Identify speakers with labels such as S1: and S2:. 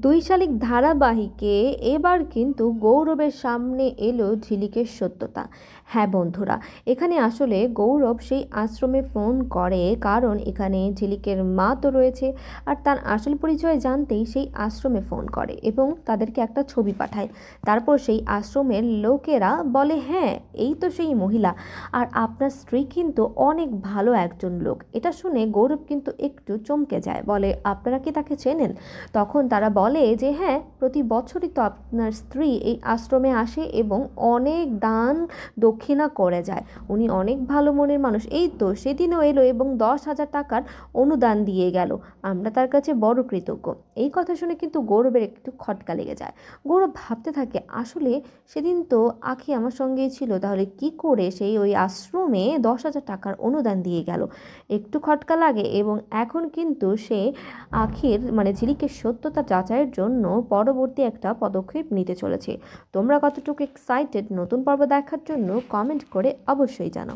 S1: দুই শালিক ধারাবাহিকে এবার কিন্তু গৌরবের সামনে এলো ঝিলিকের সত্যতা। হ্যাঁ বন্ধুরা, এখানে আসলে গৌরব সেই আশ্রমে ফোন করে, কারণ এখানে ঝিলিকের মা তো রয়েছে। আর তার আসল পরিচয় জানতেই সেই আশ্রমে ফোন করে এবং তাদেরকে একটা ছবি পাঠায়। তারপর সেই আশ্রমের লোকেরা বলে, হ্যাঁ এই তো সেই মহিলা, আর আপনার স্ত্রী কিন্তু অনেক ভালো একজন লোক। এটা শুনে গৌরব কিন্তু একটু চমকে যায়, বলে আপনারা কি তাকে চেনেন? তখন তারা বলে যে হ্যাঁ, প্রতি বছরই তো আপনার স্ত্রী এই আশ্রমে আসে এবং অনেক দান দক্ষিণা করে যায়। উনি অনেক ভালো মনের মানুষ, এই তো সেদিনও এলো এবং 10,000 টাকার অনুদান দিয়ে গেল। আমরা তার কাছে বড় কৃতজ্ঞ। এই কথা শুনে কিন্তু গৌরবের একটু খটকা লেগে যায়। গৌরব ভাবতে থাকে, আসলে সেদিন তো আখি আমার সঙ্গেই ছিল, তাহলে কি করে সেই ওই আশ্রমে 10,000 টাকার অনুদান দিয়ে গেল। একটু খটকা লাগে এবং এখন কিন্তু সে আখির মানে ঝিলিকের সত্যতা যাচাইয়ের জন্য পরবর্তী একটা পদক্ষেপ নিতে চলেছে। তোমরা কতটুকু এক্সাইটেড নতুন পর্ব দেখার জন্য কমেন্ট করে অবশ্যই জানাও।